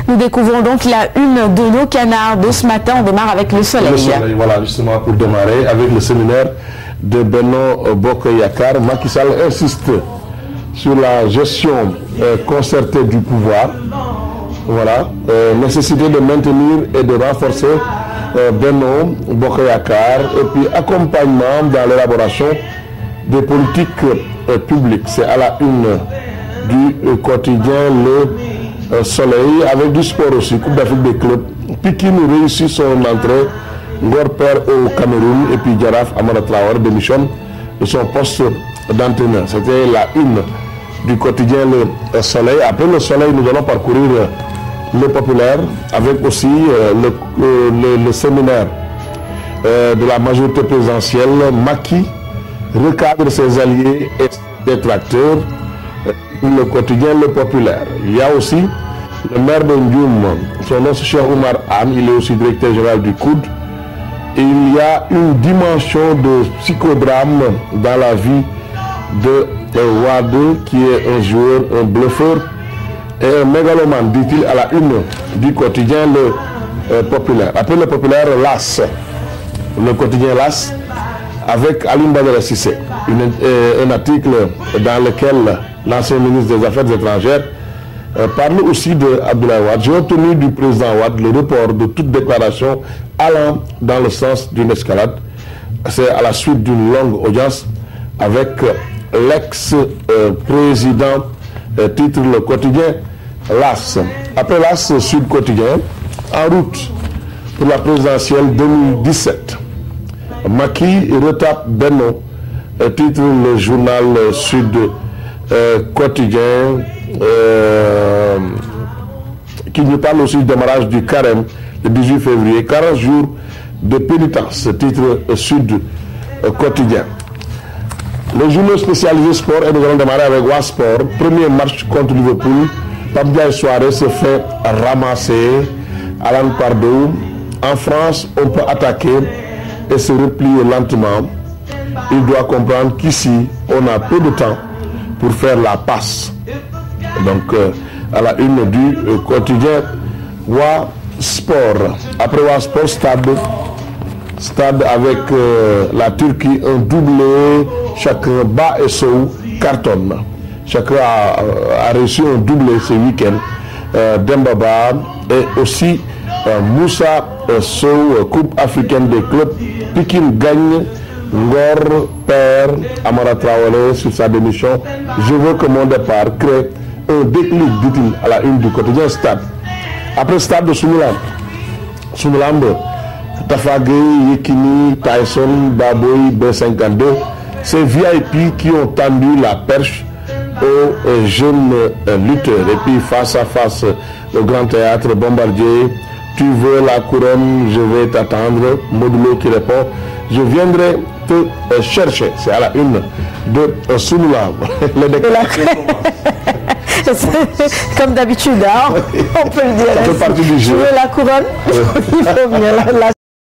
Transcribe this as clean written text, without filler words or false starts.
Nous découvrons donc la une de nos canards de ce matin. On démarre avec le soleil. Le soleil, voilà, justement pour démarrer avec le séminaire de Benno Bokk Yakaar. Macky Sall insiste sur la gestion concertée du pouvoir. Voilà, nécessité de maintenir et de renforcer Benno Bokk Yakaar et puis accompagnement dans l'élaboration des politiques publiques. C'est à la une du quotidien Le Soleil, avec du sport aussi, Coupe d'Afrique des clubs. Pikine réussit son entrée, Ngor perd au Cameroun et puis Jaraaf Amara Traoré démissionne de son poste d'entraîneur. C'était la une du quotidien Le Soleil. Après Le Soleil, nous allons parcourir Le Populaire avec aussi le séminaire de la majorité présidentielle. Macky recadre ses alliés et ses détracteurs. Le quotidien Le Populaire. Il y a aussi le maire de Ndioum, son nom c'est Cheikh Oumar Anne, il est aussi directeur général du COUD. Et il y a une dimension de psychodrame dans la vie de Wade, qui est un joueur, un bluffeur et un mégalomane, dit-il à la une du quotidien Le Populaire. Après Le Populaire, l'As, le quotidien l'As, avec Alioune Badara Cissé, un article dans lequel l'ancien ministre des Affaires étrangères parle aussi de Abdoulaye Wade. J'ai obtenu du président Wade le report de toute déclaration allant dans le sens d'une escalade. C'est à la suite d'une longue audience avec l'ex-président, titre le quotidien l'As. Après l'As, Sud Quotidien, en route pour la présidentielle 2017. Macky retape Benno, titre le journal Sud Quotidien, qui nous parle aussi du démarrage du carême le 18 février, 40 jours de pénitence, titre Sud Quotidien. Le journal spécialisé sport, et nous allons démarrer avec Wasport. Premier match contre Liverpool, Pape Ndiaye Soirée se fait ramasser. Alan Pardew. En France, on peut attaquer et se replier lentement. Il doit comprendre qu'ici, on a peu de temps pour faire la passe. Donc, à la une du quotidien Wasport. Après Wasport, Stade avec la Turquie, un doublé. Chacun Ba et Sow cartonne. Chacun a reçu un doublé ce week-end. Dembaba et aussi Moussa Sow, Coupe africaine des clubs. Pikine gagne. Ngor perd. Amara Traoré sur sa démission. Je veux que mon départ crée un déclic, dit-il à la une du quotidien Stade. Après Stade de Soumilambe, Tafagé, Yekini, Tyson, Baboy, B52, ces VIP qui ont tendu la perche aux jeunes lutteurs. Et puis face à face, le Grand Théâtre, Bombardier, tu veux la couronne, je vais t'attendre. Modulo qui répond, je viendrai te chercher. C'est à la une de Soumilambe. Comme d'habitude, hein, on peut le dire. Ça fait partie du jeu. Tu veux la couronne, il faut bien la